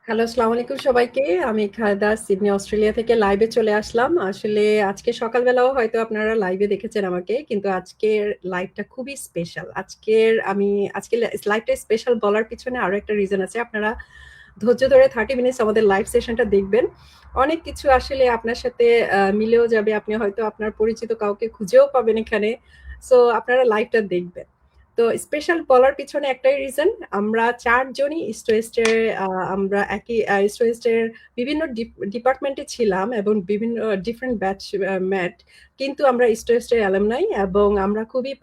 Hello, আসসালামু আলাইকুম সবাইকে। আমি খালেদা সিডনি, অস্ট্রেলিয়া থেকে লাইভে চলে আসলাম। আসলে আজকে সকালবেলাও হয়তো আপনারা লাইভে দেখেছেন আমাকে। কিন্তু আজকের লাইভটা খুবই স্পেশাল। আজকের লাইভটা স্পেশাল বলার পিছনে আরো একটা রিজন আছে। আপনারা ধৈর্য ধরে 30 মিনিটস আমাদের লাইভ সেশনটা দেখবেন। অনেক কিছু আসলে আপনার সাথে মিলেও যাবে। আপনি হয়তো আপনার পরিচিত কাউকে খুঁজেও পাবেন এখানে। সো আপনারা লাইভটা দেখবেন। তো স্পেশাল বলার পিছনে একটাই রিজন, আমরা 4 জনই ইস্ট ওয়েস্টের আমরা একই ইস্ট ওয়েস্টের বিভিন্ন ডিপার্টমেন্টে ছিলাম এবং বিভিন্ন ডিফারেন্ট ব্যাচ ম্যাট, কিন্তু আমরা ইস্ট ওয়েস্টের অ্যালামনাই এবং আমরা খুবই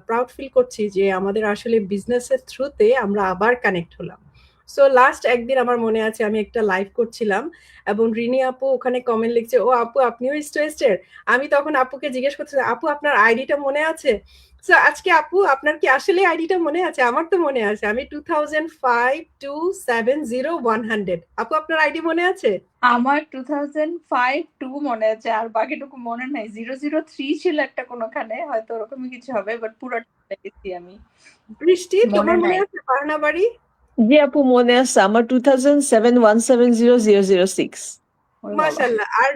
প্রাউড ফিল করছি যে আমাদের আসলে বিজনেসের থ্রুতে আমরা আবার কানেক্ট হলাম। সো লাস্ট একদিন আমার মনে আছে আমি একটা লাইভ করছিলাম এবং রিনি আপু ওখানে কমেন্ট লিখছে, ও আপু আপনিও ইস্ট ওয়েস্টের। আমি তখন আপুকে জিজ্ঞেস করছি, আপু আপনার আইডিটা মনে আছে? সো আজকে আপু আপনার কি আসলে আইডিটা মনে আছে? আমার তো মনে আছে, আমি 2005-270-100। আপু আপনার আইডি মনে আছে? আমার 2005-2 মনে আছে, আর বাকিটুকু মনে নাই। 003 ছিল একটা কোনোখানে, হয়তো ওরকমই কিছু হবে, বাট পুরোটা ভুলে গেছি আমি। বৃষ্টি তোমার মনে নাই। আছে পাহানা বাড়ি? জি আপু মনে আছে, আমার 2007-170-006। ওরে বাবা, মাশাআল্লাহ। আর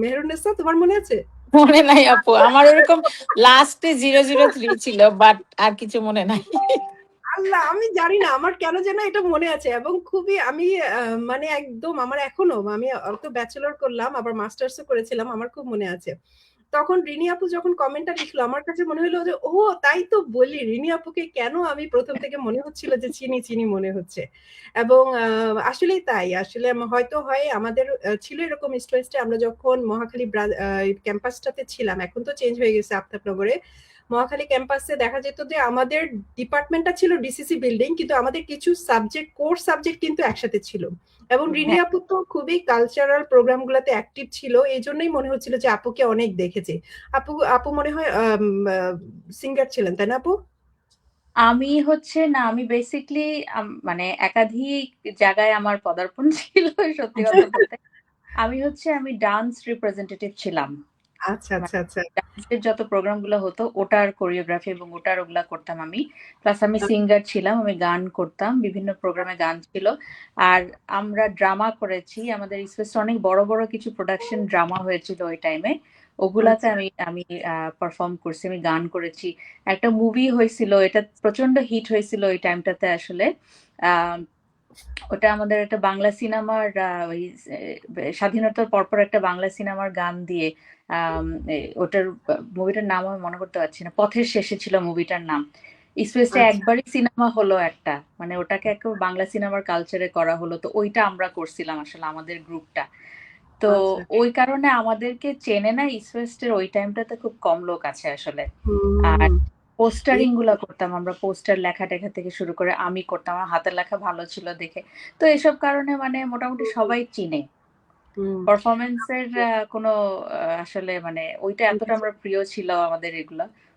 মেহরুন্নেসা তোমার মনে আছে? মনে নাই আপু, আমার ওরকম লাস্টে 003 ছিল, বাট আর কিছু মনে নাই। আল্লাহ, আমি জানি না আমার কেন যেন এটা মনে আছে এবং খুবই আমি মানে একদম আমার এখনো, আমি তো ব্যাচেলর করলাম আবার মাস্টার্সও করেছিলাম, আমার খুব মনে আছে। তখন রিনি আপু যখন কমেন্টটা লিখলো আমার কাছে মনে হলো যে ও তাই তো বলি, রিনি আপুকে কেন আমি প্রথম থেকে মনে হচ্ছিল যে চিনি চিনি মনে হচ্ছে। এবং আসলেই তাই, আসলে হয়তো হয় আমাদের ছিল এরকম ইস্ট ওয়েস্টে আমরা যখন মহাখালী ক্যাম্পাসটাতে ছিলাম, এখন তো চেঞ্জ হয়ে গেছে আফতাবনগরে। মহাখালী ক্যাম্পাসে দেখা যেত যে আমাদের ডিপার্টমেন্টটা ছিল ডিসিসি বিল্ডিং, কিন্তু আমাদের কিছু কোর্স সাবজেক্ট কিন্তু একসাথে ছিল। এবং রিনি আপু তো খুবই কালচারাল প্রোগ্রাম গুলাতে অ্যাক্টিভ ছিল, এই জন্যই মনে হচ্ছিল যে আপুকে অনেক দেখেছে। আপু আপু মনে হয় সিঙ্গার ছিলেন, তাই না আপু? আমি না, আমি বেসিকলি মানে একাধিক জায়গায় আমার পদার্পণ ছিল, সত্যি কথা বলতে। আমি ডান্স রিপ্রেজেন্টেটিভ ছিলাম। আচ্ছা আচ্ছা আচ্ছা। ডান্সের যত প্রোগ্রাম গুলো হতো ওটার কোরিওগ্রাফি এবং ওগুলা করতাম আমি। প্লাস আমি সিঙ্গার ছিলাম, আমি গান করতাম, বিভিন্ন প্রোগ্রামে গান ছিল। আর আমরা ড্রামা করেছি, আমাদের স্পেস অনেক বড় বড় কিছু প্রোডাকশন ড্রামা হয়েছিল ওই টাইমে। ওগুলাতে আচ্ছা আমি আমি পারফর্ম করছি, আমি গান করেছি। একটা মুভি হয়েছিল, এটা প্রচন্ড হিট হয়েছিল ওই টাইমটাতে আসলে। আহ ওটা আমাদের একটা বাংলা সিনেমার ওই স্বাধীনতার পরপর একটা বাংলা সিনেমার গান দিয়ে ওটার মুভিটার নাম আমি মনে করতে পারছি না, পথের শেষে ছিল মুভিটার নাম। স্পেসে আচ্ছা একবারই সিনেমা হলো একটা, মানে ওটাকে একটা বাংলা সিনেমার কালচারে করা হলো, তো ওইটা আমরা করছিলাম আসলে আমাদের গ্রুপটা। তো আচ্ছা। ওই কারণে আমাদেরকে চেনে না, ইস্টওয়েস্টের ওই টাইমটাতে খুব কম লোক আছে আসলে। আর হুম। পোস্টারিং গুলা করতাম আমরা, পোস্টার লেখা টেখা থেকে শুরু করে আমি করতাম, আমার হাতের লেখা ভালো ছিল দেখে। তো এসব কারণে মানে মোটামুটি সবাই চিনে। হুম। পারফরমেন্সের কোনো আসলে মানে ওইটা এতটা আমরা প্রিয় ছিল আমাদের,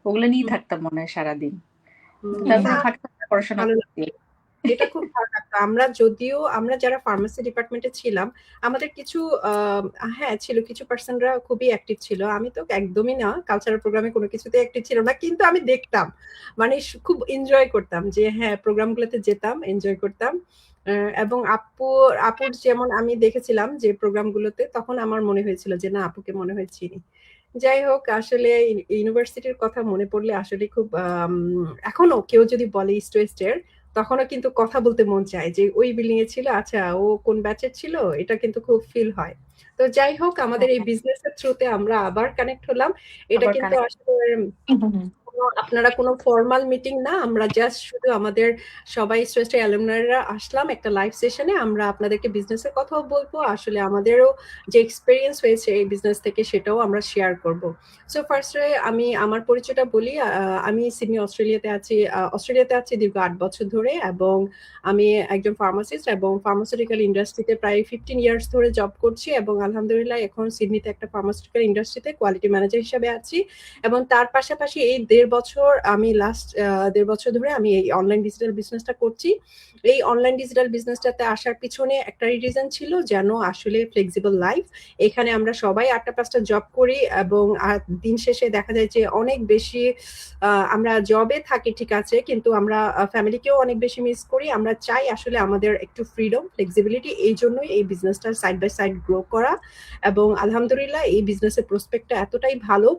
ওগুলো নিয়ে থাকতাম মনে হয় সারাদিন। তারপরে না, ফাঁকে ফাঁকে পড়াশোনা ভালো করছি। এটা খুব ভালো লাগতো। আমরা যারা ফার্মেসি ডিপার্টমেন্টে ছিলাম, আমাদের কিছু হ্যাঁ ছিল, কিছু পার্সনরা খুবই অ্যাক্টিভ ছিল। আমি তো একদমই না, কালচারাল প্রোগ্রামে কোনো কিছুতে অ্যাক্টিভ ছিল না, কিন্তু আমি দেখতাম, মানে খুব এনজয় করতাম যে হ্যাঁ প্রোগ্রামগুলোতে যেতাম, এনজয় করতাম। এবং আপুর যেমন আমি দেখেছিলাম যে প্রোগ্রামগুলোতে, তখন আমার মনে হয়েছিল যে না, আপুকে মনে হয় চিনি। যাই হোক, আসলে ইউনিভার্সিটির কথা মনে পড়লে আসলে খুব এখনো কেউ যদি বলে ইস্ট ওয়েস্টের, তখনও কিন্তু কথা বলতে মন চায় যে ওই বিল্ডিং এ ছিল, আচ্ছা ও কোন ব্যাচের ছিল, এটা কিন্তু খুব ফিল হয়। তো যাই হোক, আমাদের এই বিজনেসের থ্রুতে আমরা আবার কানেক্ট হলাম। এটা আবার কিন্তু কানেক্ট। আসলে আপনারা কোনো ফর্মাল মিটিং না, আমরা জাস্ট শুধু আমাদের সবাই শ্রেষ্ঠ অ্যালুমনাইরা আসলাম একটা লাইভ সেশনে, আমরা আপনাদেরকে বিজনেসের কথাও বলবো, আসলে আমাদেরও যে এক্সপেরিয়েন্স হয়েছে এই বিজনেস থেকে সেটাও আমরা শেয়ার করব। সো ফার্স্টে আমি আমার পরিচয়টা বলি। আমি সিডনি অস্ট্রেলিয়াতে আছি দীর্ঘ 8 বছর ধরে, এবং আমি একজন ফার্মাসিস্ট এবং ফার্মাসিউটিক্যাল ইন্ডাস্ট্রিতে প্রায় 15 ইয়ার্স ধরে জব করছি এবং এবং আলহামদুলিল্লাহ এখন সিডনিতে একটা ফার্মাসিউটিক্যাল ইন্ডাস্ট্রিতে কোয়ালিটি ম্যানেজার হিসেবে আছি। এবং তার পাশাপাশি এই ১.৫ বছর আমি লাস্ট ১.৫ বছর ধরে আমি এই অনলাইন ডিজিটাল বিজনেসটা করছি। এই অনলাইন ডিজিটাল বিজনেসটাতে আসার পিছনে একটাই রিজন ছিল, যেন আসলে ফ্লেক্সিবল লাইফ। এখানে আমরা সবাই ৮টা-৫টা জব করি এবং দিন শেষে দেখা যায় যে অনেক বেশি আমরা জবে থাকি ঠিক আছে, কিন্তু আমরা ফ্যামিলিকেও অনেক বেশি মিস করি। আমরা চাই আসলে আমাদের একটু ফ্রিডম, ফ্লেক্সিবিলিটি। এই জন্যই এই বিজনেসটা সাইড বাই সাইড গ্রো করা। এবং আলহামদুলিল্লাহ এই বিজনেসের প্রসপেক্টটা এতটাই ভালো,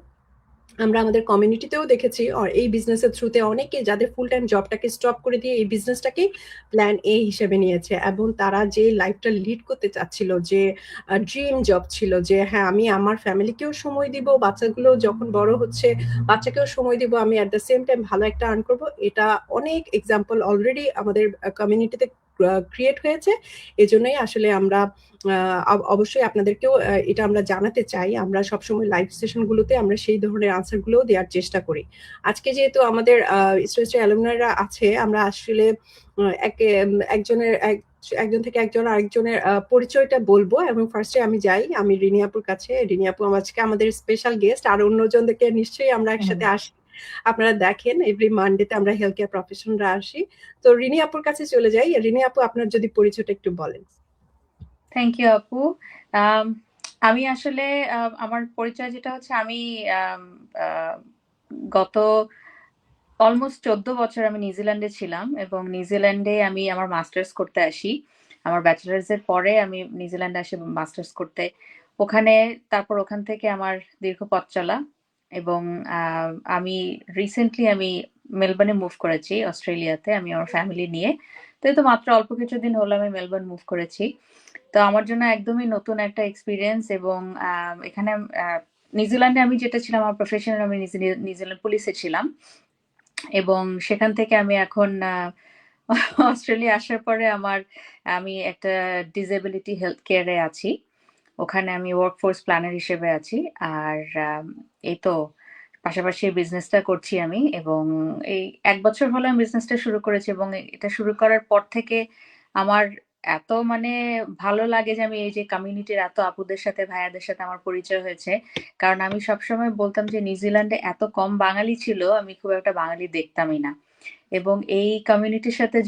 আমরা আমাদের কমিউনিটিতেও দেখেছি এই বিজনেসের থ্রুতে অনেকে যাদের ফুল টাইম জবটাকে স্টপ করে দিয়ে এই বিজনেসটাকে প্ল্যান এ হিসেবে নিয়েছে, এবং তারা যে লাইফটা লিড করতে চাচ্ছিল, যে ড্রিম জব ছিল যে হ্যাঁ আমি আমার ফ্যামিলিকেও সময় দিব, বাচ্চাগুলো যখন বড় হচ্ছে বাচ্চাকেও সময় দিব, আমি অ্যাট দ্য সেম টাইম ভালো একটা আর্ন করবো। এটা অনেক এক্সাম্পল অলরেডি আমাদের কমিউনিটিতে ক্রিয়েট হয়েছে। এজন্যই আসলে আমরা অবশ্যই আপনাদেরকেও এটা আমরা জানাতে চাই। আমরা সবসময় লাইভ সেশনগুলোতে আমরা সেই ধরনের আনসারগুলোও দেওয়ার চেষ্টা করি। আজকে যেহেতু আমাদের স্টুডেন্ট অ্যালুমনাইরা আছে, আমরা আসলে একজন থেকে আরেকজনের পরিচয়টা বলবো। এবং ফার্স্টে আমি যাই, আমি রিনি আপুর কাছে। রিনি আপু আজকে আমাদের স্পেশাল গেস্ট, আর অন্যজনদেরকে নিশ্চয়ই আমরা একসাথে আসি। আপনারা দেখেন এভরি মানডেতে আমরা হেলথ কেয়ার প্রফেশনরা আসি। তো রিনি আপুর কাছে চলে যাই। রিনি আপু, আপনার যদি পরিচয়টা একটু বলেন। থ্যাংক ইউ আপু। আমি আসলে আমার পরিচয় যেটা হচ্ছে, আমি গত অলমোস্ট 14 বছর আমি নিউজিল্যান্ডে ছিলাম, এবং নিউজিল্যান্ডে আমি আমার মাস্টার্স করতে আসি। আমার ব্যাচেলার্স এর পরে আমি নিউজিল্যান্ডে আসি মাস্টার্স করতে। তারপর ওখান থেকে আমার দীর্ঘ পথ চলা, এবং আমি রিসেন্টলি মেলবোর্নে মুভ করেছি, অস্ট্রেলিয়াতে, আমি আমার ফ্যামিলি নিয়ে। তো মাত্র অল্প কিছুদিন হলো আমি মেলবোর্ন মুভ করেছি। তো আমার জন্য একদমই নতুন একটা এক্সপিরিয়েন্স। এবং এখানে নিউজিল্যান্ডে আমি যেটা ছিলাম, আমার প্রফেশনাল, আমি নিউজিল্যান্ড পুলিশে ছিলাম। এবং সেখান থেকে আমি এখন অস্ট্রেলিয়া আসার পরে আমি একটা ডিসেবিলিটি হেলথ কেয়ারে আছি। ওখানে আমি ওয়ার্কফোর্স প্ল্যানার হিসেবে আছি। আর এই তো পাশাপাশি বিজনেসটা করছি আমি। এবং এই 1 বছর হলো আমি বিজনেসটা শুরু করেছি, এবং এটা শুরু করার পর থেকে আমার এত ভালো লাগে যে আমি এই যে কমিউনিটির এত আপুদের সাথে, ভাইয়াদের সাথে আমার পরিচয় হয়েছে। কারণ আমি সবসময় বলতাম যে নিউজিল্যান্ডে এত কম বাঙালি ছিল, আমি খুব একটা বাঙালি দেখতামই না। এবং এই কমিউনিটির সাথে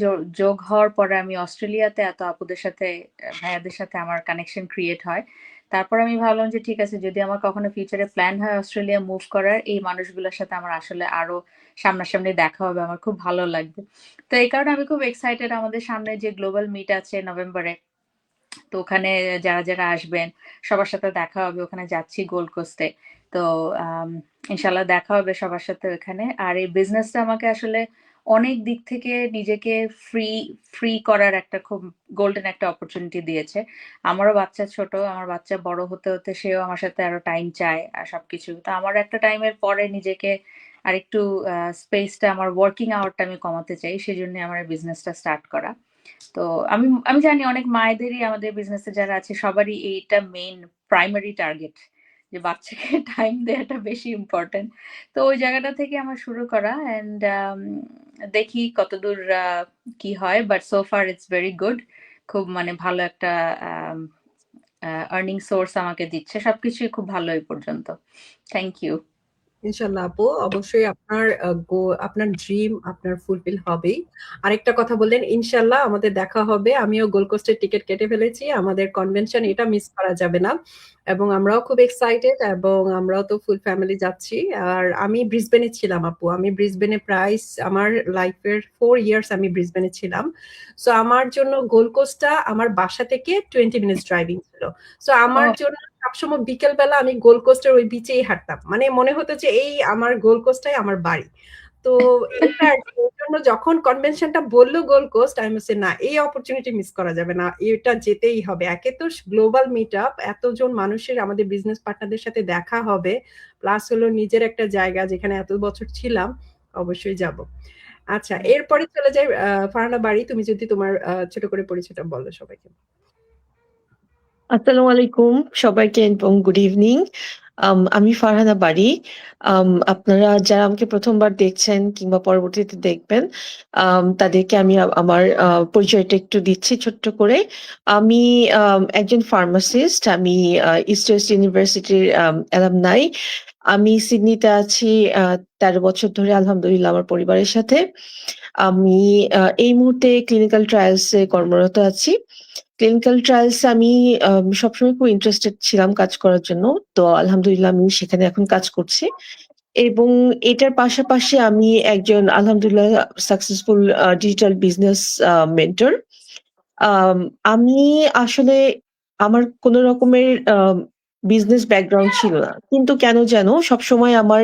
যোগ হওয়ার পরে আমি অস্ট্রেলিয়াতে এত আপুদের সাথে, ভাইয়াদের সাথে আমার কানেকশন ক্রিয়েট হয়। তারপর আমি ভাবলাম যে ঠিক আছে, যদি আমার কখনো ফিউচারে প্ল্যান হয় অস্ট্রেলিয়া মুভ করার, এই মানুষগুলোর সাথে আমার আসলে আরো সামনাসামনি দেখা হবে, আমার খুব ভালো লাগবে। তো এই কারণে আমি খুব এক্সাইটেড। আমাদের সামনে যে গ্লোবাল মিট আছে নভেম্বরে, তো ওখানে যারা যারা আসবেন সবার সাথে দেখা হবে। ওখানে যাচ্ছি গোল্ড কোস্টে। তো ইনশাল্লাহ দেখা হবে সবার সাথে ওখানে। আর এই বিজনেসটা আমাকে আসলে অনেক দিক থেকে নিজেকে ফ্রি করার একটা খুব গোল্ডেন একটা অপরচুনিটি দিয়েছে। আমারও বাচ্চা ছোট, আমার বাচ্চা বড় হতে হতে সেও আমার সাথে আরো টাইম চায় আর সবকিছু। তো আমার একটা টাইমের পরে নিজেকে আরেকটু স্পেসটা, আমার ওয়ার্কিং আওয়ারটা আমি কমাতে চাই, সেজন্য আমার বিজনেসটা স্টার্ট করা। তো আমি আমি জানি অনেক মায়েদেরই, আমাদের বিজনেসে যারা আছে সবারই এইটা মেইন প্রাইমারি টার্গেট, যে বাচ্চাকে টাইম দেওয়াটা বেশি ইম্পর্টেন্ট। তো ওই জায়গাটা থেকে আমার শুরু করা। অ্যান্ড দেখি কতদূর কি হয়, but so far it's very good. খুব ভালো একটা আর্নিং সোর্স আমাকে দিচ্ছে, সবকিছুই খুব ভালো এই পর্যন্ত। Thank you. ইনশাল্লাহ আপু, অবশ্যই আপনার ড্রিম আপনার ফুলফিল হবেই। আরেকটা কথা বললেন, ইনশাল্লাহ আমাদের দেখা হবে। আমিও গোল্ড কোস্টের টিকিট কেটে ফেলেছি, আমাদের কনভেনশন এটা মিস করা যাবে না। এবং আমরাও খুব এক্সাইটেড, এবং আমরাও তো ফুল ফ্যামিলি যাচ্ছি। আর আমি ব্রিসবেনে ছিলাম আপু, আমি ব্রিসবেনে প্রায় আমার লাইফের 4 ইয়ার্স আমি ব্রিসবেনে ছিলাম। সো আমার জন্য গোল্ড কোস্টটা আমার বাসা থেকে 20 মিনিটস ড্রাইভিং ছিল। সো আমার জন্য সবসময় বিকেল বেলা আমি গোল্ড কোস্টের ওই বিচেই হাঁটতাম, মনে হতো যে এই আমার গোল্ড কোস্টটাই আমার বাড়ি। তো এটার জন্য যখন কনভেনশনটা বললো গোল্ড কোস্ট, আমি বলছি না, এই অপরচুনিটি মিস করা যাবে না, এটা যেতেই হবে। একে তো গ্লোবাল মিট আপ, এতজন মানুষের, আমাদের বিজনেস পার্টনারদের সাথে দেখা হবে, প্লাস হলো নিজের একটা জায়গা যেখানে এত বছর ছিলাম, অবশ্যই যাব। আচ্ছা, এরপরে চলে যাই ফারহানা বাড়ি, তুমি যদি তোমার ছোট করে পরিচয়টা বলো সবাইকে। আসসালামু আলাইকুম সবাইকে এবং গুড ইভিনিং। আমি ফারহানা বারী। আপনারা যারা আমাকে প্রথমবার দেখছেন কিংবা পরবর্তীতে দেখবেন, তাদেরকে আমি আমার পরিচয়টা একটু দিচ্ছি ছোট্ট করে। আমি একজন ফার্মাসিস্ট। আমি ইস্ট ওয়েস্ট ইউনিভার্সিটির অ্যালামনাই। আমি সিডনিতে আছি ১৩ বছর ধরে আলহামদুলিল্লাহ আমার পরিবারের সাথে। আমি এই মুহূর্তে ক্লিনিক্যাল ট্রায়ালসে কর্মরত আছি। ক্লিনিক্যাল ট্রায়ালস আমি সবসময় খুব ইন্টারেস্টেড ছিলাম কাজ করার জন্য। তো আলহামদুলিল্লাহ আমি সেখানে এখন কাজ করছি। এবং এটার পাশাপাশি আমি একজন আলহামদুলিল্লাহ সাকসেসফুল ডিজিটাল বিজনেস মেন্টর। আম আমি আসলে আমার কোন রকমের বিজনেস ব্যাকগ্রাউন্ড ছিল না। কিন্তু কেন যেন সবসময় আমার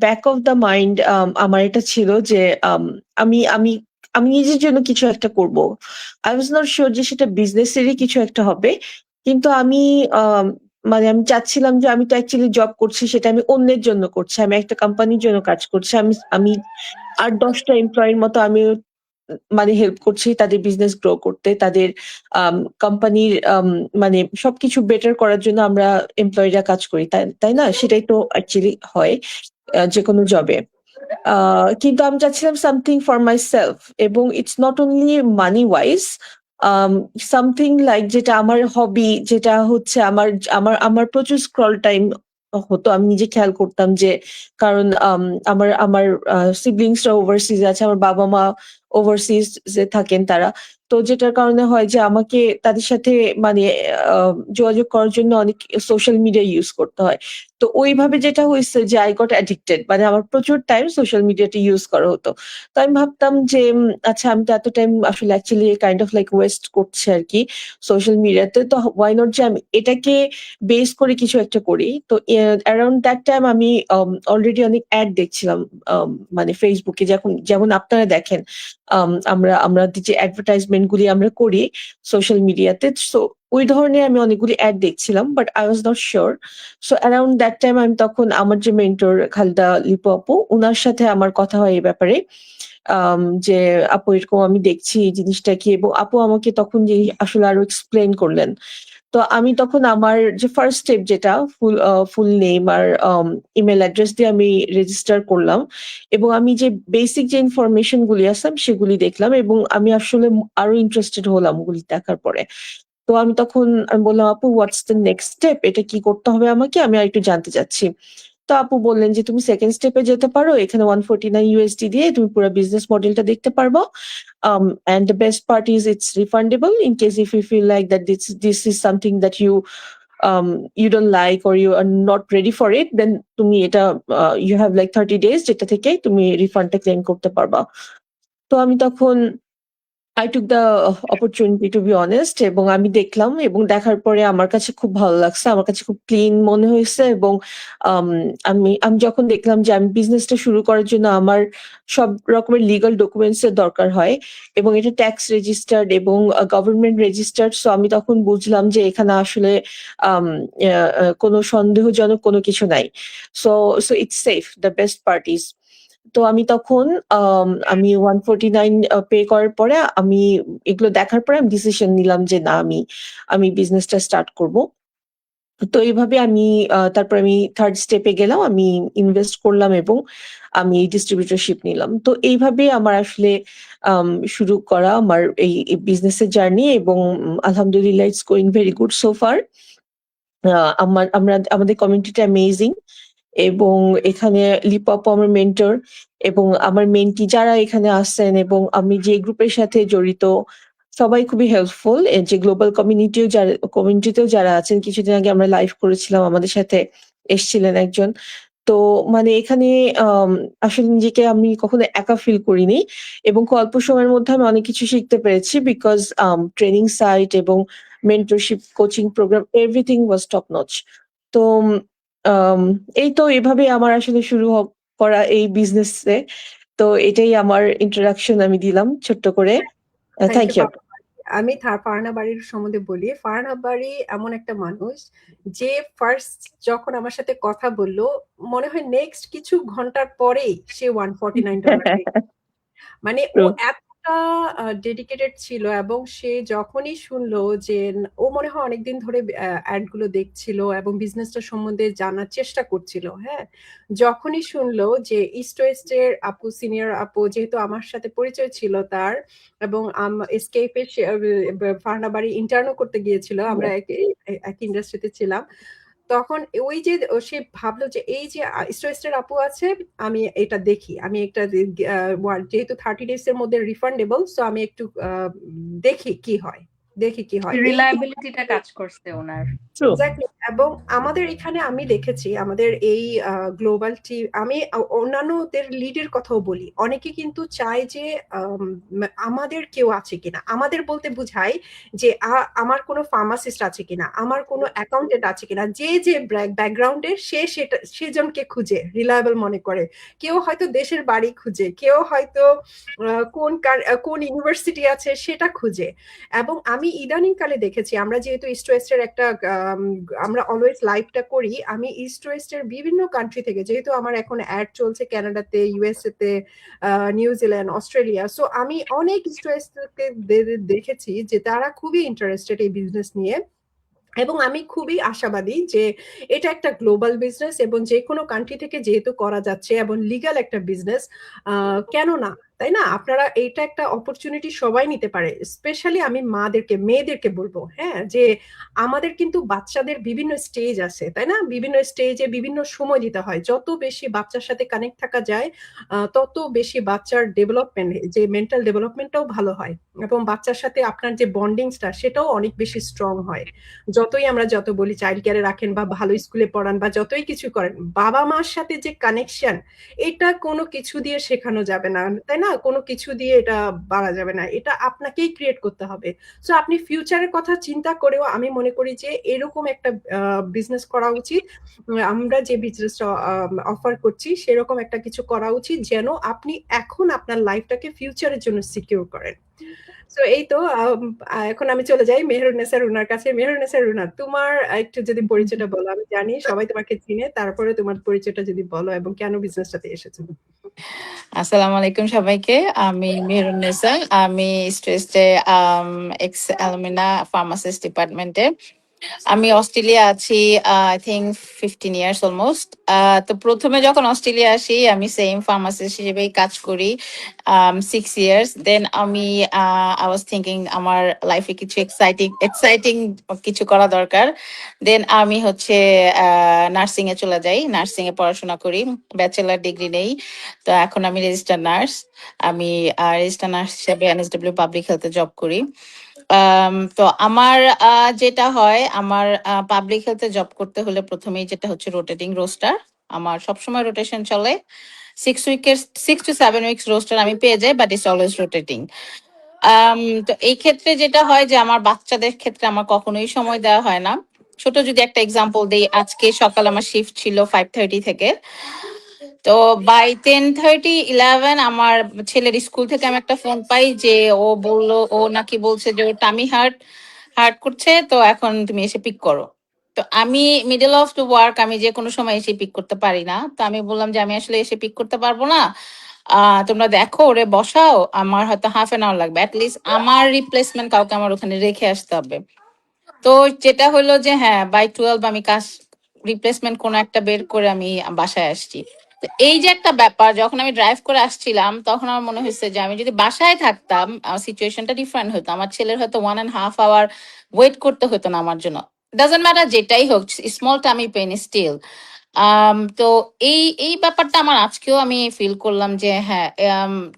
ব্যাক অফ দ্য মাইন্ড আমার এটা ছিল যে আম আমি আমি আমি নিজের জন্য কিছু একটা করব। I was not sure যে সেটা বিজনেসেরই কিছু একটা হবে। কিন্তু আমি আম মানে আমি চাচ্ছিলাম যে আমি তো অ্যাকচুয়ালি জব করছি, সেটা আমি অন্যের জন্য করছি। আমি একটা কোম্পানির জন্য কাজ করছি। আমি আমি ৮-১০ টা এমপ্লয়ির মতো আমিও মানে হেল্প করছি তাদের বিজনেস গ্রো করতে। তাদের কোম্পানির মানে সবকিছু বেটার করার জন্য আমরা এমপ্লয়িরা কাজ করি। তাই না? সেটাই তো অ্যাকচুয়ালি হয় যেকোনো জবে। কিন্তু আমি চাচ্ছিলাম সামথিং ফর মাইসেলফ, এবং it's not only money wise, something like যেটা আমার হবি, যেটা হচ্ছে আমার আমার আমার প্রচুর স্ক্রল টাইম হতো। আমি নিজে খেয়াল করতাম যে কারণ আমার আমার সিবলিংসরা ওভারসিজ আছে, আমার বাবা-মা ওভারসিজ এ থাকেন তারা। তো যেটার কারণে হয় যে আমাকে তাদের সাথে মানে যোগাযোগ করার জন্য অনেক সোশ্যাল মিডিয়া ইউজ করতে হয়। তো ওইভাবে যেটা হইছে যে I got addicted, মানে আমার প্রচুর টাইম সোশ্যাল মিডিয়াটা ইউজ করা হতো। তো আমি ভাবতাম যে আচ্ছা আমি তো এত টাইম আসলে actually kind of like West করছি আরকি সোশ্যাল মিডিয়াতে। তো হোয়াই নট যে আমি এটাকে বেস করে কিছু একটা করি। তো অ্যারাউন্ড দ্যাট টাইম আমি অলরেডি অনেক এড দেখছিলাম মানে Facebook এ যেমন আপনারা দেখেন। আমরা আমরা যে অ্যাডভার্টাইজমেন্ট গুলি আমরা করি সোশ্যাল মিডিয়াতে, সো ওই ধরনের আমি অনেকগুলি এড দেখছিলাম, but I was not sure. So around that time আমি তখন আমার যে মেন্টর খালেদা লিপু আপু, উনার সাথে আমার কথা হয় এই ব্যাপারে। যে আপু এরকম আমি দেখছি এই জিনিসটা কি, এবং আপু আমাকে তখন যে আসলে আরো এক্সপ্লেইন করলেন। তো আমি তখন আমার যে ফার্স্ট স্টেপ যেটা ফুল নেম আর ইমেল অ্যাড্রেস দিয়ে আমি রেজিস্টার করলাম, এবং আমি যে বেসিক যে ইনফরমেশন গুলি আছে আমি সেগুলি দেখলাম, এবং আমি আসলে আরো ইন্টারেস্টেড হলাম ওগুলি দেখার পরে। তো আমি বললাম আপু হোয়াটস দ্য নেক্সট স্টেপ, এটা কি করতে হবে আমাকে, আমি আর একটু জানতে চাচ্ছি। তো আপু বললেন যে তুমি সেকেন্ড স্টেপে যেতে পারো, এখানে $149 দিয়ে তুমি পুরো বিজনেস মডেলটা দেখতে পারবো। And the best part is it's refundable in case if you feel like that this is something that you don't like or you are not ready for it, then তুমি এটা you have like 30 days যেটা থেকে তুমি রিফান্ডটা claim করতে পারবা। তো আমি তখন I took the opportunity to be honest, এবং আমি দেখলাম, এবং দেখার পরে আমার কাছে খুব ভালো লাগছে। আমার কাছে খুব ক্লিন মনে হয়েছে, এবং আম আমি আমি যখন দেখলাম যে আমি বিজনেসটা শুরু করার জন্য আমার সব রকমের লিগ্যাল ডকুমেন্টস এর দরকার হয়, এবং এটা ট্যাক্স রেজিস্টার্ড এবং গভর্নমেন্ট রেজিস্টার্ড। সো আমি তখন বুঝলাম যে এখানে আসলে আম আ আ কোনো সন্দেহজনক কোনো কিছু নাই। So so it's safe. The best part is, তো আমি তখন আমি 149 পে করার পরে আমি এগুলো দেখার পরে আমি ডিসিশন নিলাম যে না, আমি বিজনেসটা স্টার্ট করব। তো এইভাবে আমি তারপর আমি থার্ড স্টেপে গেলাম। আমি ইনভেস্ট করলাম এবং আমি ডিস্ট্রিবিউটরশিপ নিলাম। তো এইভাবে আমার আসলে শুরু করা আমার এই বিজনেসের জার্নি, এবং আলহামদুলিল্লাহ it's going very good so far. আমাদের কমিউনিটিটা অ্যামেজিং, এবং এখানে লিপু আপু আমার মেন্টর, এবং আমার মেন্টি যারা এখানে আসছেন এবং আমি যে গ্রুপের সাথে জড়িত সবাই খুবই হেল্পফুল। যে গ্লোবাল কমিউনিটিতেও যারা আছেন, কিছুদিন আগে আমরা লাইভ করেছিলাম, আমাদের সাথে এসছিলেন একজন। তো মানে এখানে আম আসলে নিজেকে আমি কখনো একা ফিল করিনি, এবং খুব অল্প সময়ের মধ্যে আমি অনেক কিছু শিখতে পেরেছি, বিকজ ট্রেনিং সাইট এবং mentorship coaching programme everything was top notch. তো আম এই তো এভাবে আমার আসলে শুরু করা এই বিজনেসে। তো এটাই আমার ইন্ট্রোডাকশন আমি দিলাম ছোট্ট করে। Thank thank you you. আমি ফারহানা বাড়ির সম্বন্ধে বলি। ফারহানা বাড়ি এমন একটা মানুষ যে ফার্স্ট যখন আমার সাথে কথা বলল, মনে হয় নেক্সট কিছু ঘন্টার পরেই সে $149 মানে ও ট্রু। এত এতটা ডেডিকেটেড ছিল এবং সে যখনই শুনলো যে ও মনে হয় অনেকদিন ধরে অ্যাড গুলো দেখছিল এবং বিজনেসটা সম্বন্ধে জানার চেষ্টা করছিল, হ্যাঁ? যখনই শুনলো যে ইস্ট ওয়েস্টের আপু, সিনিয়র আপু যেহেতু আমার সাথে পরিচয় ছিল তার, এবং এসকেপে ফার্না বাড়ি ইন্টার্নও করতে গিয়েছিল, আমরা এক ইন্ডাস্ট্রিতে ছিলাম। তখন ওই যে সে ভাবলো যে এই যে স্টোয়েস্টের আপু আছে, আমি এটা দেখি, আমি একটা যেহেতু 30 days এর মধ্যে রিফান্ডেবল, সো আমি একটু দেখি কি হয়, দেখি কি হয়। এই রিলায়েবিলিটিটা কাজ করছে ওনার। এক্স্যাক্টলি। এবং আমাদের এখানে আমি দেখেছি আমাদের এই গ্লোবাল টিম, আমি অন্যান্যদের লিডের কথাও বলি, অনেকে কিন্তু চায় যে আমাদের কেউ আছে কিনা, আমাদের বলতে বুঝাই যে আমার কোনো ফার্মাসিস্ট আছে কিনা, আমার কোনো অ্যাকাউন্টেন্ট আছে কিনা, যে যে ব্যাকগ্রাউন্ডের সেজনকে খুঁজে রিলায়েবল মনে করে। কেউ হয়তো দেশের বাড়ি খুঁজে, কেউ হয়তো কোন ইউনিভার্সিটি আছে সেটা খুঁজে। এবং আমি ইদানিং কালে দেখেছি, আমরা যেহেতু ইস্ট ওয়েস্টের একটা আমরা অলওয়েজ লাইভটা করি, আমি ইস্ট ওয়েস্টের বিভিন্ন কান্ট্রি থেকে, যেহেতু আমার এখন অ্যাড চলছে কানাডাতে, ইউএসএ তে, নিউজিল্যান্ড, অস্ট্রেলিয়া, সো আমি অনেক ইস্ট ওয়েস্টকে দেখেছি যে তারা খুবই ইন্টারেস্টেড এই বিজনেস নিয়ে। এবং আমি খুবই আশাবাদী যে এটা একটা গ্লোবাল বিজনেস এবং যে কোনো কান্ট্রি থেকে যেহেতু করা যাচ্ছে এবং লিগ্যাল একটা বিজনেস, কেন না, তাই না? আপনারা এইটা একটা অপরচুনিটি সবাই নিতে পারে। স্পেশালি আমি মেয়েদেরকে বলবো, হ্যাঁ, যে আমাদের কিন্তু বাচ্চাদের বিভিন্ন স্টেজ আছে, তাই না? বিভিন্ন স্টেজে বিভিন্ন সময় দিতে হয়। যত বেশি বাচ্চার সাথে কানেক্ট থাকা যায়, তত বেশি বাচ্চার ডেভেলপমেন্ট, যে মেন্টাল ডেভেলপমেন্টটাও ভালো হয়, এবং বাচ্চার সাথে আপনার যে বন্ডিংসটা সেটাও অনেক বেশি স্ট্রং হয়। যত বলি চাইল্ড কেয়ারে রাখেন বা ভালো স্কুলে পড়ান বা যতই কিছু করেন, বাবা মার সাথে যে কানেকশন, এটা কোনো কিছু দিয়ে শেখানো যাবে না, তাই না? কোনো কিছু দিয়ে এটা বাড়া যাবে না, এটা আপনাকেই ক্রিয়েট করতে হবে। সো আপনি ফিউচারের কথা চিন্তা করেও আমি মনে করি যে এরকম একটা বিজনেস করা উচিত। আমরা যে বিজনেসটা অফার করছি সেরকম একটা কিছু করা উচিত, যেন আপনি এখন আপনার লাইফটাকে ফিউচারের জন্য সিকিউর করেন। তো এই তো এখন আমি চলে যাই মেহেরুন্নেসা রুনার কাছে। মেহেরুন্নেসা রুনা, তোমার একটু যদি পরিচয়টা বলো। আমি জানি সবাই তোমাকে চিনে, তারপরে তোমার পরিচয়টা যদি বলো এবং কেন বিজনেসটাতে এসেছো। আসসালামু আলাইকুম সবাইকে। আমি মেহেরুন্নেসা। আমি স্ট্রেসে এক্স অ্যালুমিনা ফার্মাসিস্ট ডিপার্টমেন্টে। আমি অস্ট্রেলিয়া আছি আই থিঙ্ক 15 ইয়ার্স অলমোস্ট। তো প্রথমে যখন অস্ট্রেলিয়া আসি আমি সেম ফার্মাসিস্ট হিসেবেই কাজ করি 6 ইয়ার্স। দেন আমি আই ওয়াজ থিঙ্কিং আমার লাইফে কিছু এক্সাইটিং কিছু করা দরকার। দেন আমি হচ্ছে নার্সিং এ চলে যাই, নার্সিং এ পড়াশোনা করি, ব্যাচেলার ডিগ্রি নেই। তো এখন আমি রেজিস্টার নার্স। আমি রেজিস্টার নার্স হিসেবে এনএসডব্লিউ পাবলিক হেলথে জব করি। তো আমার যেটা হয়, আমার পাবলিক হেলথে জব করতে হলে প্রথমেই যেটা হচ্ছে রোটেটিং রোস্টার। আমার সবসময় রোটেশন চলে, 6 to 7 উইকস রোস্টার আমি পেয়ে যাই, বাট ইটস অলওয়েজ রোটেটিং। তো এই ক্ষেত্রে যেটা হয় যে আমার বাচ্চাদের ক্ষেত্রে আমার কখনোই সময় দেওয়া হয় না। ছোট যদি একটা এক্সাম্পল দিই, আজকে সকাল আমার শিফট ছিল 5:30 থেকে। তো বাই 10:30-11 আমার ছেলের স্কুল থেকে আমি একটা ফোন পাই যে ও নাকি বলছে যে ওর টামি হার্ট হার্ট করছে, তো এখন তুমি এসে পিক করো। তো আমি মিডল অফ টু ওয়ার্ক, আমি যে কোনো সময় এসে পিক করতে পারি না। তো আমি বললাম যে আমি আসলে এসে পিক করতে পারবো না, তোমরা দেখো ওরে বসাও, আমার হয়তো ½ লাগবে, অ্যাটলিস্ট আমার রিপ্লেসমেন্ট কাউকে আমার ওখানে রেখে আসতে হবে। তো যেটা হলো যে হ্যাঁ, বাই 12 আমি কাজ রিপ্লেসমেন্ট কোনো একটা বের করে আমি বাসায় আসছি। তো এই যে একটা ব্যাপার, যখন আমি ড্রাইভ করে আসছিলাম তখন আমার মনে হয়েছে যে আমি যদি বাসায় থাকতাম সিচুয়েশনটা ডিফারেন্ট হতো। আমার ছেলের হয়তো 1.5 আওয়ার ওয়েট করতে হতো না আমার জন্য। ডাজন্ট ম্যাটার যেটাই হোক, স্মল টামি পেন স্টিল। তো এই ব্যাপারটা আমার আজকেও আমি ফিল করলাম যে হ্যাঁ,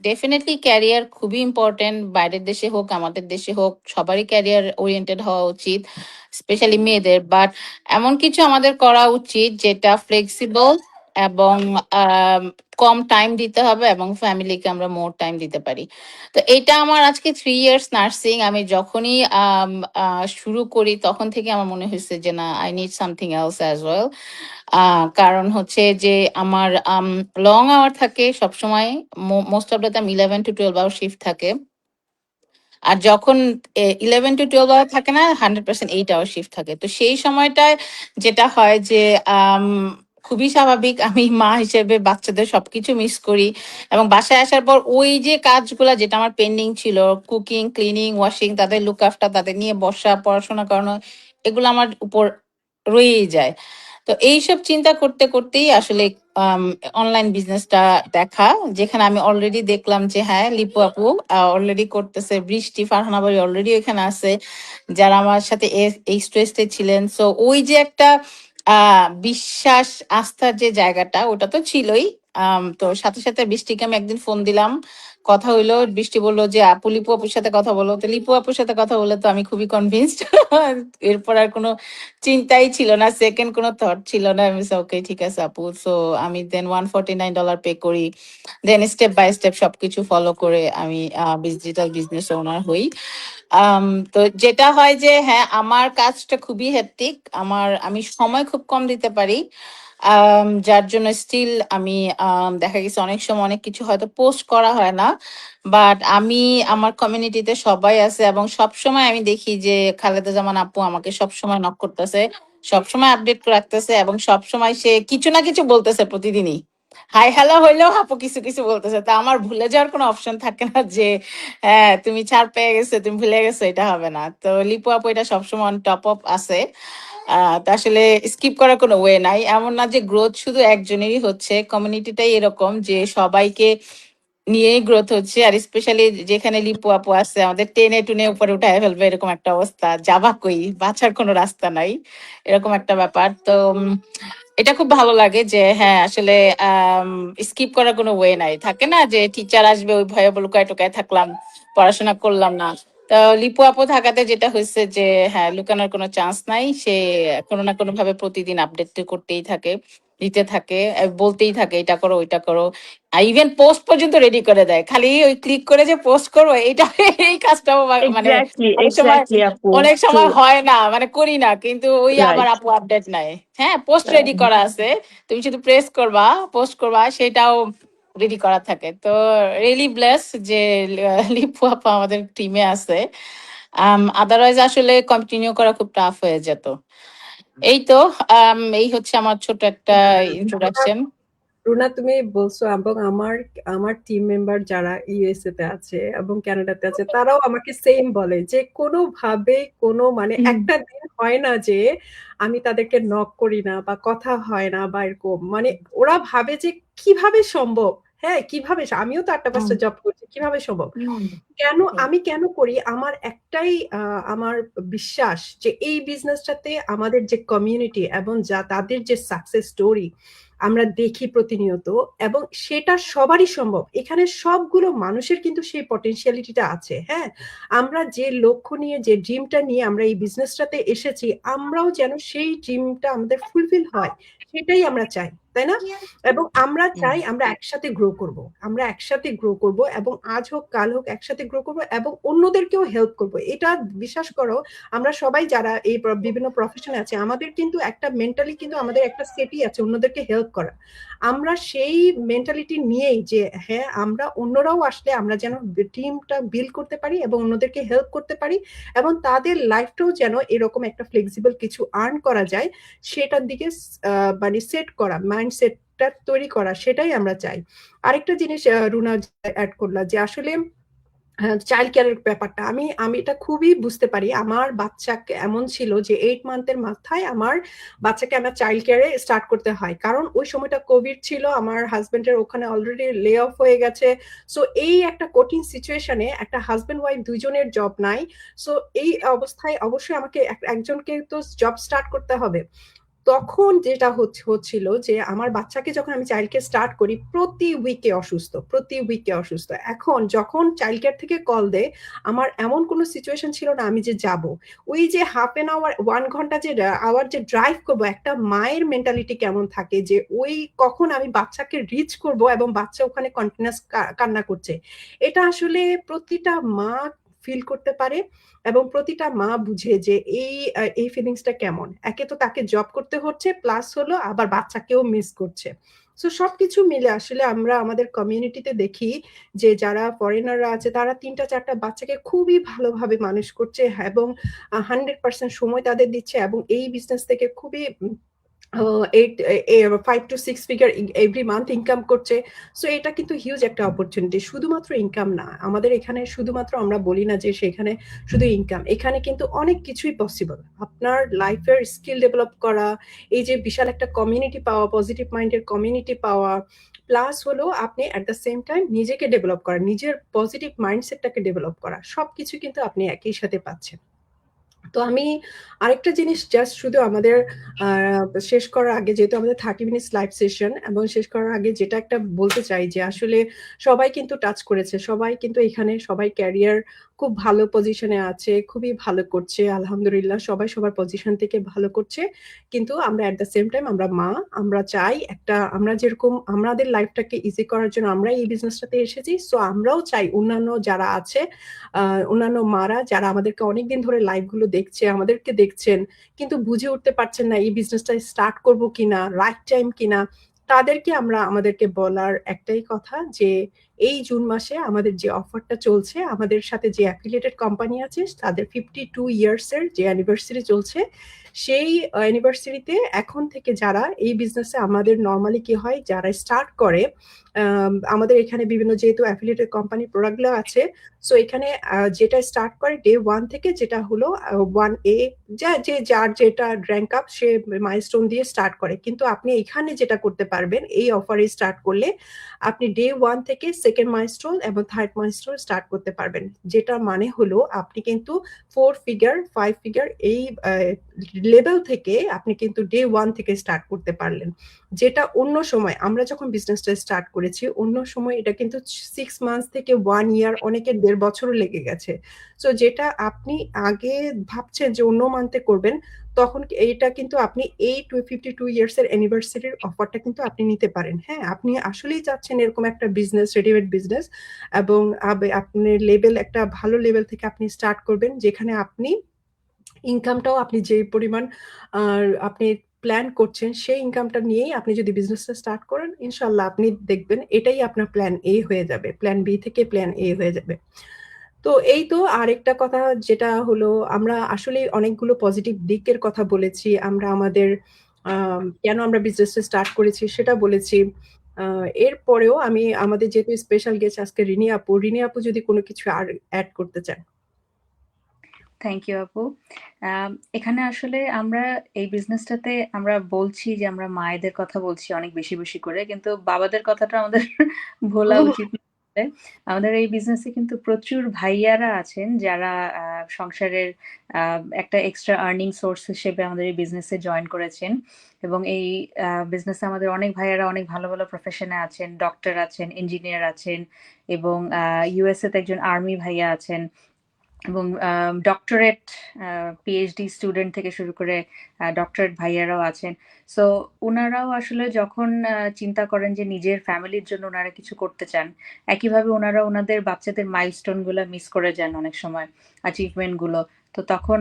ডেফিনেটলি ক্যারিয়ার খুবই ইম্পর্টেন্ট। বাইরের দেশে হোক আমাদের দেশে হোক, সবারই ক্যারিয়ার ওরিয়েন্টেড হওয়া উচিত, স্পেশালি মেয়েদের। বাট এমন কিছু আমাদের করা উচিত যেটা ফ্লেক্সিবল এবং আম, কম টাইম দিতে হবে এবং ফ্যামিলিকে আমরা মোর টাইম দিতে পারি। তো এটা আমার আজকে 3 ইয়ার্স নার্সিং, আমি যখনই শুরু করি তখন থেকে আমার মনে হয়েছে যে না, I need something else as well. কারণ হচ্ছে যে আমার লং আওয়ার থাকে সবসময়, most of the time 11 to 12 hour shift থাকে। আর যখন 11 to 12 আওয়ার থাকে না, 100% 8 আওয়ার শিফট থাকে। তো সেই সময়টায় যেটা হয় যে খুবই স্বাভাবিক। আমি মা হিসেবে বাচ্চাদের সবকিছু মিস করি এবং বাসায় আসার পর ওই যে কাজগুলা যেটা আমার পেন্ডিং ছিল, কুকিং, ক্লিনিং, ওয়াশিং, তাদের লুক আফটার, তাদের নিয়ে বসা, পড়াশোনা করানো, এগুলো আমার উপর রয়েই যায়। তো এইসব চিন্তা করতে করতেই আসলে অনলাইন বিজনেসটা দেখা, যেখানে আমি অলরেডি দেখলাম যে হ্যাঁ, লিপু আপু অলরেডি করতেছে, বৃষ্টি, ফারহানা বাড়ি অলরেডি এখানে আছে, যারা আমার সাথে এই স্ট্রেসে ছিলেন। সো ওই যে একটা বিশ্বাস, আস্থার যে জায়গাটা, ওটা তো ছিলই। তো সাথে সাথে বৃষ্টিকে আমি একদিন ফোন দিলাম, কথা হইলো। বৃষ্টি বললো যে আপু, লিপু আপুর সাথে কথা বলো। তো লিপু আপুর সাথে কথা বলে তো আমি খুবই কনভিন্সড। এরপর আর কোনো চিন্তাই ছিল না, সেকেন্ড কোনো থট ছিল না। আমি ওকে, ঠিক আছে আপু। সো আমি দেন $149 পে করি, দেন স্টেপ বাই স্টেপ সবকিছু ফলো করে আমি ডিজিটাল বিজনেস ওনার হই। আম, তো যেটা হয় যে হ্যাঁ, আমার কাজটা খুবই হেক্টিক, আমি সময় খুব কম দিতে পারি। যার জন্য স্টিল আমি দেখা গেছে অনেক সময় অনেক কিছু হয়তো পোস্ট করা হয় না, বাট আমি আমার কমিউনিটিতে সবাই আছে এবং সব সময় আমি দেখি যে খালেদা জামান আপু আমাকে সব সময় নক করতেছে, সব সময় আপডেট রাখতেছে এবং সব সময় সে কিছু না কিছু বলতেছে প্রতিদিনই। হাই হ্যালো হইলেও আপু কিছু কিছু বলতেছে, তা আমার ভুলে যাওয়ার কোনো অপশন থাকে না যে হ্যাঁ তুমি ছাড় পেয়ে গেছো, তুমি ভুলে গেছো, এটা হবে না। তো লিপু আপু এটা সবসময় অন টপ অফ আছে। তা আসলে স্কিপ করার কোনো ওয়ে নাই। এমন না যে গ্রোথ শুধু একজনেরই হচ্ছে, কমিউনিটিটাই এরকম যে সবাইকে নিয়েই গ্রোথ হচ্ছে। আর স্পেশালি যেখানে লিপু আপু আছে, আমাদের টেনে টুনে উপরে উঠায় ফেলবে এরকম একটা অবস্থা, যাবা কই, বাঁচার কোনো রাস্তা নাই, এরকম একটা ব্যাপার। তো এটা খুব ভালো লাগে যে হ্যাঁ আসলে স্কিপ করার কোনো ওয়ে নাই, থাকে না যে টিচার আসবে ওই ভয়ে লুকায় টুকায় থাকলাম, পড়াশোনা করলাম না। তো লিপু আপু থাকাতে যেটা হয়েছে যে হ্যাঁ, লুকানোর কোনো চান্স নাই, সে কোনো না কোনো ভাবে প্রতিদিন আপডেট করতেই থাকে, দিতে থাকে, বলতেই থাকে এটা করো ওইটা করো। ইভেন পোস্ট পর্যন্ত রেডি করে দেয়, খালি ওই ক্লিক করে যে পোস্ট করবো এটা, এই কাজটাও মানে এক্স্যাক্টলি, অনেক সময় এক্স্যাক্টলি আপু, অনেক ট্রু, সময় হয় না, মানে করি না, কিন্তু ওই আবার রাইট। আপু আপডেট নাই। হ্যাঁ, পোস্ট রেডি করা আছে, তুমি শুধু প্রেস করবা, পোস্ট করবা, সেটাও রেডি করা থাকে। তো রিয়েলি ব্লেস যে লিপু আপা আমাদের টিমে আছে। আদারওয়াইজ আসলে কন্টিনিউ করা খুব টাফ হয়ে যেত। এই তো এই হচ্ছে আমার ছোট একটা ইন্ট্রোডাকশন। রুনা, তুমি বলছো এবং আমার আমার টিম মেম্বার যারা ইউএসএ তে আছে এবং কানাডাতে আছে, তারাও আমাকে সেম বলে যে কোনোভাবে কোনো মানে একটা দিন হয় না যে আমি তাদেরকে নক করি না বা কথা হয় না বা এরকম, মানে ওরা ভাবে যে কিভাবে সম্ভব। হ্যাঁ, কিভাবে আমিও তো 8টা 5টা জব করছি, কিভাবে সম্ভব। কেন আমি কেন করি, আমার একটাই আমার বিশ্বাস যে এই বিজনেসটাতে আমাদের যে কমিউনিটি এবং যা তাদের যে সাকসেস স্টোরি আমরা দেখি প্রতিনিয়ত, এবং সেটা সবারই সম্ভব। এখানে সবগুলো মানুষের কিন্তু সেই পটেনশিয়ালিটিটা আছে। হ্যাঁ, আমরা যে লক্ষ্য নিয়ে, যে ড্রিমটা নিয়ে আমরা এই বিজনেসটাতে এসেছি, আমরাও যেন সেই ড্রিমটা আমাদের ফুলফিল হয়, সেটাই আমরা চাই, তাই না? এবং আমরা চাই আমরা একসাথে গ্রো করব, আমরা একসাথে গ্রো করব, এবং আজ হোক কাল হোক একসাথে গ্রো করব এবং অন্যদেরকেও হেল্প করব। এটা বিশ্বাস করো, আমরা সবাই যারা এই বিভিন্ন প্রফেশনে আছে, আমাদের কিন্তু একটা মেন্টালি কিন্তু আমাদের একটা সেটই আছে অন্যদেরকে হেল্প করা। আমরা সেই মেন্টালিটি নিয়েই যে হ্যাঁ, আমরা অন্যরাও আসলে আমরা যেন টিমটা বিল্ড করতে পারি এবং অন্যদেরকে হেল্প করতে পারি, এবং তাদের লাইফটাও যেন এরকম একটা ফ্লেক্সিবল কিছু আর্ন করা যায়, সেটার দিকে মানে সেট করা, মাইন্ডসেটটা তৈরি করা, সেটাই আমরা চাই। আরেকটা জিনিস রুনা অ্যাড করলা যে আসলে চাইল্ড কেয়ারের ব্যাপারটা, আমি আমি এটা খুবই বুঝতে পারি। আমার বাচ্চাকে এমন ছিল যে 8 মান্থের মাথায় আমার বাচ্চাকে আমার চাইল্ড কেয়ারে স্টার্ট করতে হয়, কারণ ওই সময়টা কোভিড ছিল, আমার হাজবেন্ডের ওখানে অলরেডি লে অফ হয়ে গেছে। সো এই একটা কঠিন সিচুয়েশনে একটা হাজবেন্ড ওয়াইফ দুইজনের জব নাই। সো এই অবস্থায় অবশ্যই আমাকে একজনকে তো জব স্টার্ট করতে হবে। তখন যেটা হচ্ছিল যে আমার বাচ্চাকে যখন আমি চাইল্ড কেয়ার স্টার্ট করি, প্রতি উইকে অসুস্থ, প্রতি উইকে অসুস্থ। এখন যখন চাইল্ড কেয়ার থেকে কল দেয়, আমার এমন কোনো সিচুয়েশন ছিল না আমি যে যাব। ওই যে হাফ এন আওয়ার 1 ঘন্টা যে আওয়ার যে ড্রাইভ করব, একটা মায়ের মেন্টালিটি কেমন থাকে যে ওই কখন আমি বাচ্চাকে রিচ করব এবং বাচ্চা ওখানে কন্টিনিউয়াস কান্না করছে, এটা আসলে প্রতিটা মা ফিল করতে পারে এবং প্রতিটা মা বুঝে যে এই ফিলিংসটা কেমন। একে তো তাকে জব করতে হচ্ছে, প্লাস হলো আবার বাচ্চাকেও মিস করছে। সো সবকিছু মিলে আসলে আমরা আমাদের কমিউনিটিতে দেখি যে যারা ফরেনাররা আছে, তারা 3টা 4টা বাচ্চাকে খুবই ভালোভাবে মানুষ করছে এবং 100% সময় তাদের দিচ্ছে এবং এই বিজনেস থেকে খুবই five to six figure every month income করছে। সো এটা কিন্তু হিউজ একটা অপরচুনিটি। শুধুমাত্র ইনকাম না, আমাদের এখানে শুধুমাত্র আমরা বলি না যে সেখানে শুধু ইনকাম, এখানে কিন্তু অনেক কিছুই পসিবল। আপনার লাইফের স্কিল ডেভেলপ করা, এই যে বিশাল একটা কমিউনিটি পাওয়া, পজিটিভ মাইন্ডের কমিউনিটি পাওয়া, প্লাস হলো আপনি অ্যাট দ্য সেম টাইম নিজেকে ডেভেলপ করা, নিজের পজিটিভ মাইন্ডসেটটাকে ডেভেলপ করা, সবকিছু কিন্তু আপনি একই সাথে পাচ্ছেন। তো আমি আরেকটা জিনিস জাস্ট শুধু আমাদের শেষ করার আগে, যেহেতু আমাদের 30 মিনিটস লাইভ সেশন, এবং শেষ করার আগে যেটা একটা বলতে চাই যে আসলে সবাই কিন্তু টাচ করেছে, সবাই কিন্তু এখানে সবাই ক্যারিয়ার খুব ভালো পজিশনে আছে, খুবই ভালো করছে আলহামদুলিল্লাহ, সবাই সবার পজিশন থেকে ভালো করছে। কিন্তু আমরা অ্যাট দ্য সেম টাইম আমরা মা, আমরা চাই একটা, আমরা যেরকম আমাদের লাইফটাকে ইজি করার জন্য আমরা এই বিজনেসটাতে এসেছি, সো আমরাও চাই অন্যান্য যারা আছে, অন্যান্য মারা যারা আমাদেরকে অনেকদিন ধরে লাইভ গুলো দেখছে, আমাদেরকে দেখছেন কিন্তু বুঝে উঠতে পারছেন না এই বিজনেসটা স্টার্ট করব কিনা, রাইট টাইম কিনা, তাদেরকে আমরা আমাদেরকে বলার একটাই কথা যে এই জুন মাসে আমাদের যে অফারটা চলছে, আমাদের সাথে যে অ্যাফিলিয়েটেড কোম্পানি আছে তাদের 52 ইয়ার্স এর যে অ্যানিভার্সারি চলছে, সেই অ্যানিভার্সারিতে এখন থেকে যারা এই বিজনেসে, আমাদের নর্মালি কি হয় যারা স্টার্ট করে, আমাদের এখানে বিভিন্ন যেহেতু অ্যাফিলিয়েটেড কোম্পানি প্রোডাক্টগুলো আছে, সো এখানে যেটা স্টার্ট করে ডে 1 থেকে, যেটা হলো 1A, যার যেটা র্যাঙ্ক আপ সে মাইলস্টোন দিয়ে স্টার্ট করে। কিন্তু আপনি এখানে যেটা করতে পারবেন এই অফারে স্টার্ট করলে, আপনি ডে 1 থেকে সেকেন্ড মাইলস্টোন এবং থার্ড মাইলস্টোন স্টার্ট করতে পারবেন, যেটা মানে হলো আপনি কিন্তু 4 ফিগার 5 ফিগার এই লেভেল থেকে আপনি কিন্তু ডে 1 থেকে স্টার্ট করতে পারলেন, যেটা অন্য সময় আমরা যখন বিজনেসটা স্টার্ট করেছি, অন্য সময় এটা কিন্তু 6 মান্থস থেকে 1 ইয়ার, অনেকের 1.5 বছরও লেগে গেছে। সো যেটা আপনি আগে ভাবছেন যে অন্য মান্থে করবেন, তখন এইটা কিন্তু আপনি এই 52 ইয়ার্স এর অ্যানিভার্সারির অফারটা কিন্তু আপনি নিতে পারেন। হ্যাঁ, আপনি আসলেই চাচ্ছেন এরকম একটা বিজনেস, রেডিমেড বিজনেস, এবং আপনি লেভেল, একটা ভালো লেভেল থেকে আপনি স্টার্ট করবেন, যেখানে আপনি ইনকামটাও আপনি যে পরিমাণ আপনি প্ল্যান করছেন সেই ইনকামটা নিয়েই আপনি যদি বিজনেসটা স্টার্ট করেন, ইনশাল্লাহ আপনি দেখবেন এটাই আপনার প্ল্যান এ হয়ে যাবে, প্ল্যান বি থেকে প্ল্যান এ হয়ে যাবে। তো এই তো আরেকটা কথা যেটা হলো, আমরা আসলে অনেকগুলো পজিটিভ দিকের কথা বলেছি, আমরা আমাদের কেন আমরা বিজনেসটা স্টার্ট করেছি সেটা বলেছি। এরপরেও আমি আমাদের যেহেতু স্পেশাল গেস্ট আজকে রিনি আপু, রিনি আপু যদি কোনো কিছু আর অ্যাড করতে চান। থ্যাংক ইউ আপু। এখানে আসলে আমরা এই বিজনেসটাতে আমরা বলছি যে আমরা মায়েদের কথা বলছি অনেক বেশি বেশি করে, কিন্তু বাবাদের কথাটা আমাদের ভোলা উচিত না। আমাদের এই বিজনেসে কিন্তু প্রচুর ভাইয়ারা আছেন যারা সংসারের একটা এক্সট্রা আর্নিং সোর্স হিসেবে আমাদের এই বিজনেসে জয়েন করেছেন, এবং এই বিজনেসে আমাদের অনেক ভাইয়ারা অনেক ভালো ভালো প্রফেশনে আছেন, ডক্টর আছেন, ইঞ্জিনিয়ার আছেন, এবং ইউএসএ তে একজন আর্মি ভাইয়া আছেন, এবং ডক্টরেট পিএইচডি স্টুডেন্ট থেকে শুরু করে ডক্টরেট ভাইয়ারাও আছেন। সো ওনারাও আসলে যখন চিন্তা করেন যে নিজের ফ্যামিলির জন্য ওনারা কিছু করতে চান, একইভাবে ওনারা ওনাদের বাচ্চাদের মাইলস্টোন গুলো মিস করে যান অনেক সময়, অ্যাচিভমেন্ট গুলো। তো তখন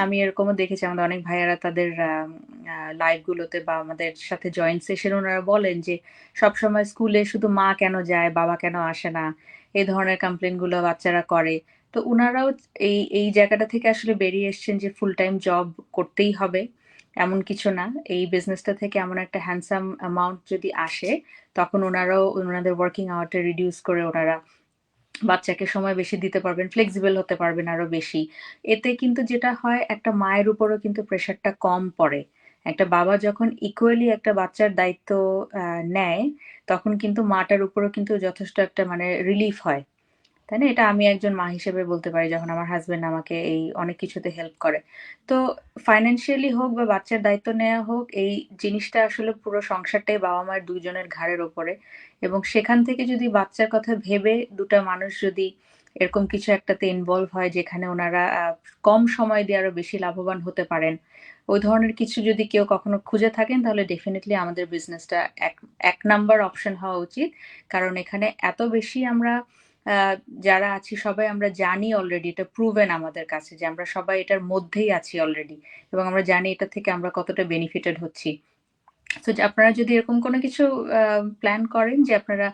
আমি এরকমও দেখেছি আমাদের অনেক ভাইয়ারা তাদের লাইভ গুলোতে বা আমাদের সাথে জয়েন্ট সেশন ওনারা বলেন যে সবসময় স্কুলে শুধু মা কেন যায়, বাবা কেন আসে না, এই ধরনের কমপ্লেন গুলো বাচ্চারা করে। তো উনারাও এই এই জায়গাটা থেকে আসলে বেরিয়ে এসছেন যে ফুল টাইম জব করতেই হবে এমন কিছু না, এই বিজনেসটা থেকে এমন একটা হ্যান্ডসাম অ্যামাউন্ট যদি আসে তখন ওনারাও ওনাদের ওয়ার্কিং আওয়ারটা রিডিউস করে ওনারা বাচ্চাকে সময় বেশি দিতে পারবেন, ফ্লেক্সিবল হতে পারবেন আরো বেশি। এতে কিন্তু যেটা হয়, একটা মায়ের উপরও কিন্তু প্রেশারটা কম পড়ে। একটা বাবা যখন ইকুয়ালি একটা বাচ্চার দায়িত্ব নেয়, তখন কিন্তু মাটার উপরও কিন্তু যথেষ্ট একটা মানে রিলিফ হয়, তাই না? এটা আমি একজন মা হিসেবে বলতে পারি, যখন আমার হাজবেন্ড আমাকে এই অনেক কিছুতে হেল্প করে। তো ফাইন্যান্সিয়ালি হোক বা বাচ্চার দায়িত্ব নেওয়া হোক, এই জিনিসটা আসলে পুরো সংসারটাই বাবা মায়ের দুজনের ঘাড়ের ওপরে, এবং সেখান থেকে যদি বাচ্চার কথা ভেবে দুটা মানুষ যদি এরকম কিছু একটাতে ইনভলভ হয় যেখানে ওনারা কম সময় দিয়ে আরো বেশি লাভবান হতে পারেন, ওই ধরনের কিছু যদি কেউ কখনো খুঁজে থাকেন, তাহলে ডেফিনেটলি আমাদের বিজনেসটা এক এক নাম্বার অপশন হওয়া উচিত। কারণ এখানে এত বেশি আমরা আহ, যারা আছি সবাই আমরা জানি অলরেডি, এটা প্রুভেন আমাদের কাছে যে আমরা সবাই এটার মধ্যেই আছি অলরেডি, এবং আমরা জানি এটা থেকে আমরা কতটা বেনিফিটেড হচ্ছি। তো আপনারা যদি এরকম কোনো কিছু প্ল্যান করেন যে আপনারা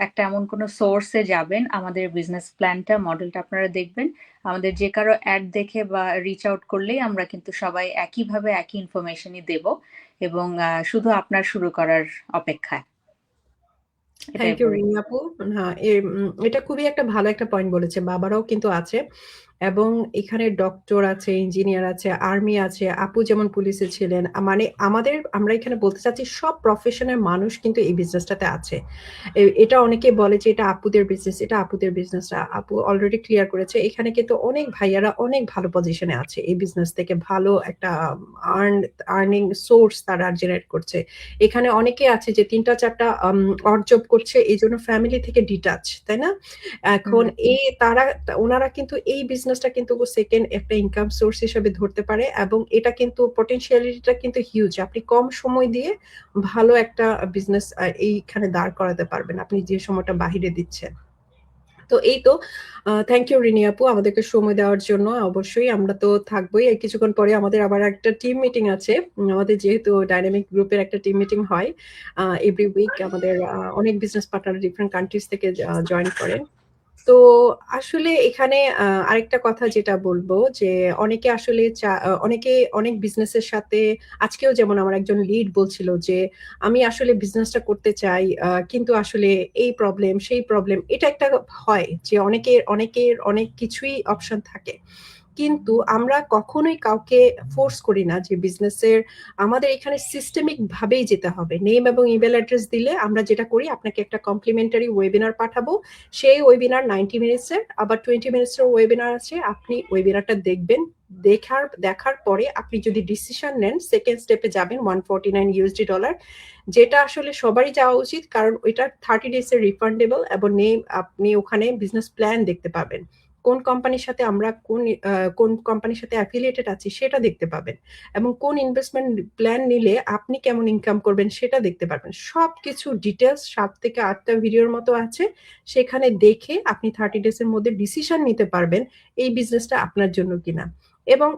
একটা এমন কোনো সোর্সে যাবেন, আমাদের বিজনেস প্ল্যানটা, মডেলটা আপনারা দেখবেন, আমাদের যে কারো অ্যাড দেখে বা রিচ আউট করলেই আমরা কিন্তু সবাই একইভাবে একই ইনফরমেশনই দেব, এবং শুধু আপনার শুরু করার অপেক্ষায়। এটাই থ্যাংক ইউ বলবো। রিমি আপু। হ্যাঁ, এটা খুবই একটা ভালো একটা পয়েন্ট বলেছে। বাবারাও কিন্তু আছে এবং এখানে ডক্টর আছে, ইঞ্জিনিয়ার আছে, আর্মি আছে, আপু যেমন পুলিশে ছিলেন। মানে আমরা এখানে বলতে চাচ্ছি সব প্রফেশনের মানুষ কিন্তু এই বিজনেসটাতে আছে। এটা অনেকে বলে যে এটা আপুদের বিজনেস, এটা আপুদের বিজনেস না। আপু অলরেডি ক্লিয়ার করেছে। এখানে কিন্তু অনেক ভাইয়ারা অনেক ভালো পজিশনে আছে। এই বিজনেস থেকে ভালো একটা আর্নিং সোর্স তারা জেনারেট করছে। এখানে অনেকে আছে যে ৩টা-৪টা অড জব করছে, এইজন্য ফ্যামিলি থেকে ডিটাচ, তাই না? এখন ওনারা কিন্তু এই বিজনেসটা কিন্তু সেকেন্ড একটা ইনকাম সোর্স হিসেবে ধরতে পারে এবং এটা কিন্তু পটেনশিয়ালিটিটা কিন্তু হিউজ। আপনি কম সময় দিয়ে ভালো একটা বিজনেস এইখানে দাঁড় করাতে পারবেন আপনি যে সময়টা বাহিরে দিচ্ছেন। তো এই তো থ্যাংক ইউ রিনি আপু আমাদেরকে সময় দেওয়ার জন্য। অবশ্যই আমরা তো থাকবোই। এই কিছুক্ষণ পরে আমাদের আবার একটা টিম মিটিং আছে। আমাদের যেহেতু ডাইনামিক গ্রুপের একটা টিম মিটিং হয় এভরি উইক, আমাদের অনেক বিজনেস পার্টনার ডিফারেন্ট কান্ট্রিজ থেকে জয়েন করেন। তো আসলে এখানে আরেকটা কথা যেটা বলবো যে অনেকে আসলে অনেকে অনেক বিজনেসের সাথে, আজকেও যেমন আমার একজন লিড বলছিল যে আমি আসলে বিজনেসটা করতে চাই কিন্তু আসলে এই প্রবলেম সেই প্রবলেম, এটা একটা হয় যে অনেকের অনেক কিছুই অপশন থাকে, কিন্তু আমরা কখনোই কাউকে ফোর্স করি না যে বিজনেসের আমাদের এখানে সিস্টেমিক ভাবেই যেতে হবে। নেম এবং ইমেল অ্যাড্রেস দিলে আমরা যেটা করি আপনাকে একটা কমপ্লিমেন্টারি ওয়েবিনার পাঠাবো। সেই ওয়েবিনার 90 মিনিটসের, আবার 20 মিনিটসের ওয়েবিনার আছে। আপনি ওয়েবিনারটা দেখবেন, দেখার পরে আপনি যদি ডিসিশন নেন সেকেন্ড স্টেপে যাবেন $149, যেটা আসলে সবারই যাওয়া উচিত, কারণ ওইটা 30 ডেজ এর রিফান্ডেবল এবং আপনি ওখানে বিজনেস প্ল্যান দেখতে পাবেন, কোন কোম্পানির সাথে আমরা কোন কোম্পানির সাথে অ্যাফিলিয়েটেড আছি সেটা দেখতে পাবেন, এবং কোন ইনভেস্টমেন্ট প্ল্যান নিলে আপনি কেমন ইনকাম করবেন সেটা দেখতে পারবেন। সবকিছু ডিটেলস 7 থেকে 8টা ভিডিওর মতো আছে, সেখানে দেখে আপনি 30 ডেজ এর মধ্যে ডিসিশন নিতে পারবেন এই বিজনেসটা আপনার জন্য কিনা। এবং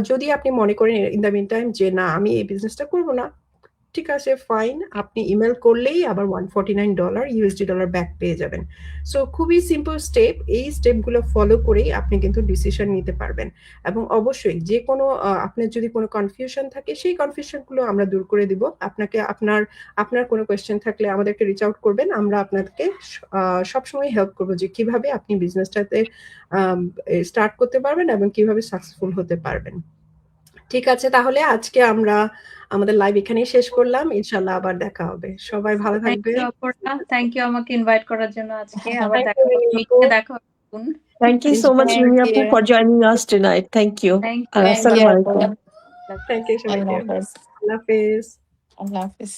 যদি আপনি মনে করেন ইন দ্য মিন টাইম যে না আমি এই বিজনেসটা করবো না, ঠিক আছে, ফাইন, আপনি ইমেল করলেই আবার $149 ব্যাক পেয়ে যাবেন। সো খুবই সিম্পল স্টেপ, এই স্টেপগুলো ফলো করেই আপনি কিন্তু ডিসিশন নিতে পারবেন। এবং অবশ্যই যে কোনো আপনার যদি কোনো কনফিউশন থাকে সেই কনফিউশনগুলো আমরা দূর করে দিব। আপনাকে আপনার কোনো কোয়েশ্চেন থাকলে আমাদেরকে রিচ আউট করবেন, আমরা আপনাকে সবসময় হেল্প করবো যে কিভাবে আপনি বিজনেসটাতে স্টার্ট করতে পারবেন এবং কিভাবে সাকসেসফুল হতে পারবেন। ঠিক আছে, তাহলে আজকে আমরা আমাদের লাইভ এখানেই শেষ করলাম। ইনশাল্লাহ আবার দেখা হবে। সবাই ভালো থাকবেন। থ্যাংক ইউ আমাকে ইনভাইট করার জন্য আজকে। আবার Thank দেখা you, হবে, Rini মিটে আপু। দেখা হবে। Thank you so much, Thank Rimi Thank Appu, you. for joining us tonight. Thank you. Thank you. Thank you, Assalamu alaikum. আপু। Thank you সবাইকে। আল্লাহ হাফেজ। আল্লাহ হাফেজ। আল্লাহ হাফেজ।